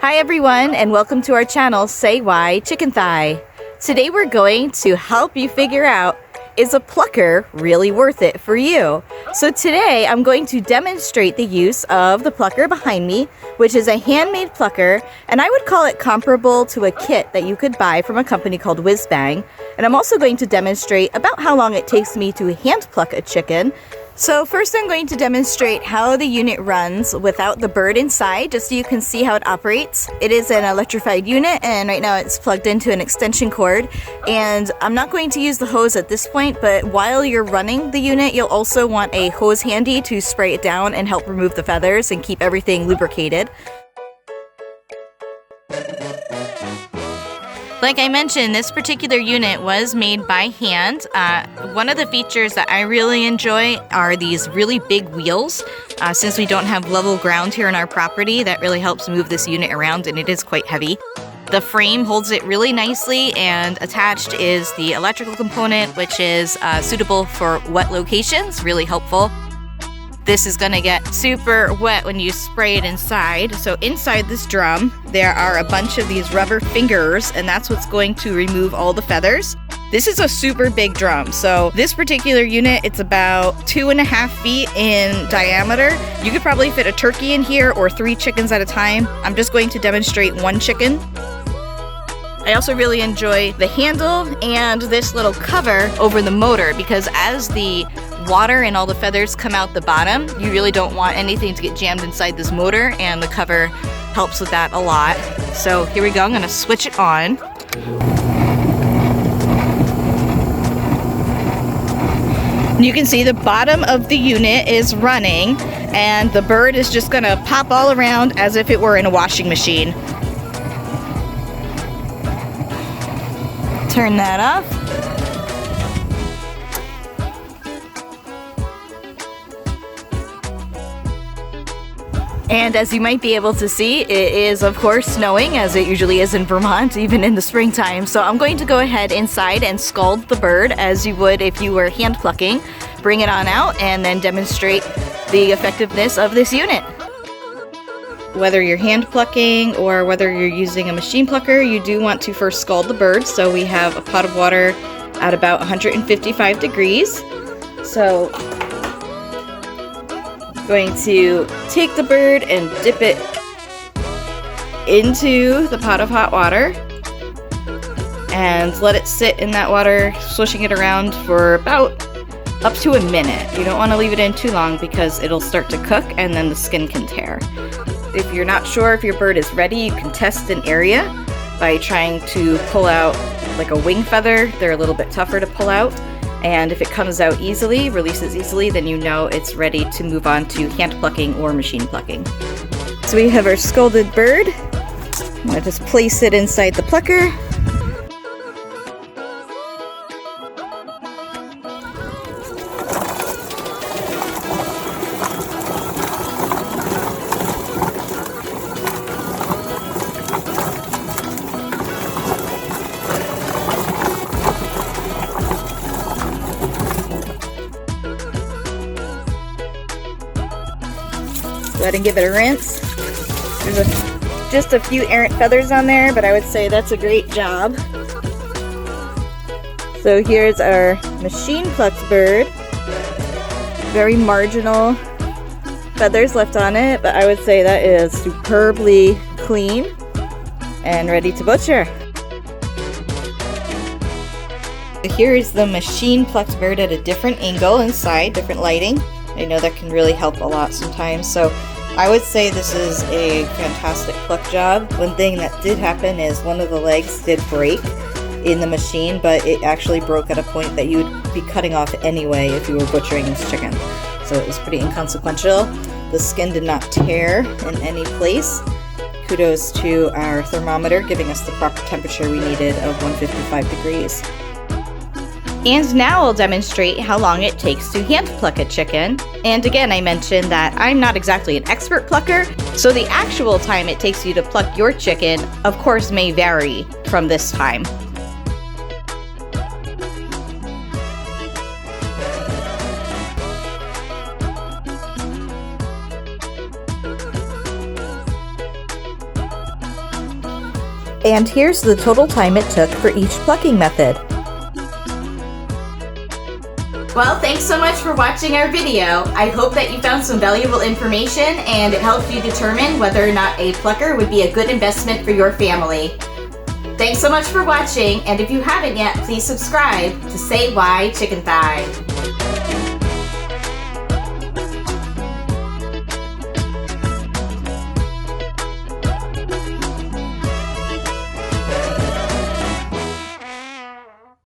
Hi everyone, and welcome to our channel, Say Why Chicken Thigh. Today we're going to help you figure out, is a plucker really worth it for you? So today I'm going to demonstrate the use of the plucker behind me, which is a handmade plucker, and I would call it comparable to a kit that you could buy from a company called Whiz Bang. And I'm also going to demonstrate about how long it takes me to hand pluck a chicken. So first I'm going to demonstrate how the unit runs without the bird inside, just so you can see how it operates. It is an electrified unit, and right now it's plugged into an extension cord. And I'm not going to use the hose at this point, but while you're running the unit, you'll also want a hose handy to spray it down and help remove the feathers and keep everything lubricated. Like I mentioned, this particular unit was made by hand. One of the features that I really enjoy are these really big wheels. Since we don't have level ground here in our property, that really helps move this unit around, and it is quite heavy. The frame holds it really nicely, and attached is the electrical component, which is suitable for wet locations, really helpful. This is gonna get super wet when you spray it inside. So inside this drum, there are a bunch of these rubber fingers, and that's what's going to remove all the feathers. This is a super big drum. So this particular unit, it's about 2.5 feet in diameter. You could probably fit a turkey in here or 3 chickens at a time. I'm just going to demonstrate 1 chicken. I also really enjoy the handle and this little cover over the motor, because as the water and all the feathers come out the bottom, you really don't want anything to get jammed inside this motor, and the cover helps with that a lot. So here we go, I'm gonna switch it on. You can see the bottom of the unit is running, and the bird is just gonna pop all around as if it were in a washing machine. Turn that off. And as you might be able to see, it is of course snowing, as it usually is in Vermont, even in the springtime. So I'm going to go ahead inside and scald the bird as you would if you were hand plucking. Bring it on out and then demonstrate the effectiveness of this unit. Whether you're hand plucking or whether you're using a machine plucker, you do want to first scald the bird. So we have a pot of water at about 155 degrees. So I'm going to take the bird and dip it into the pot of hot water and let it sit in that water, swishing it around for about up to a minute. You don't want to leave it in too long because it'll start to cook and then the skin can tear. If you're not sure if your bird is ready, you can test an area by trying to pull out like a wing feather. They're a little bit tougher to pull out. And if it comes out easily, releases easily, then you know it's ready to move on to hand plucking or machine plucking. So we have our scalded bird. I'm gonna just place it inside the plucker. Go ahead and give it a rinse. There's just a few errant feathers on there, but I would say that's a great job. So here's our machine plucked bird. Very marginal feathers left on it, but I would say that is superbly clean and ready to butcher. Here is the machine plucked bird at a different angle inside, different lighting. I know that can really help a lot sometimes. So I would say this is a fantastic pluck job. One thing that did happen is one of the legs did break in the machine, but it actually broke at a point that you would be cutting off anyway if you were butchering this chicken. So it was pretty inconsequential. The skin did not tear in any place. Kudos to our thermometer giving us the proper temperature we needed of 155 degrees. And now I'll demonstrate how long it takes to hand pluck a chicken. And again, I mentioned that I'm not exactly an expert plucker, so the actual time it takes you to pluck your chicken, of course, may vary from this time. And here's the total time it took for each plucking method. Well, thanks so much for watching our video. I hope that you found some valuable information and it helped you determine whether or not a plucker would be a good investment for your family. Thanks so much for watching, and if you haven't yet, please subscribe to Say Why Chicken Thigh.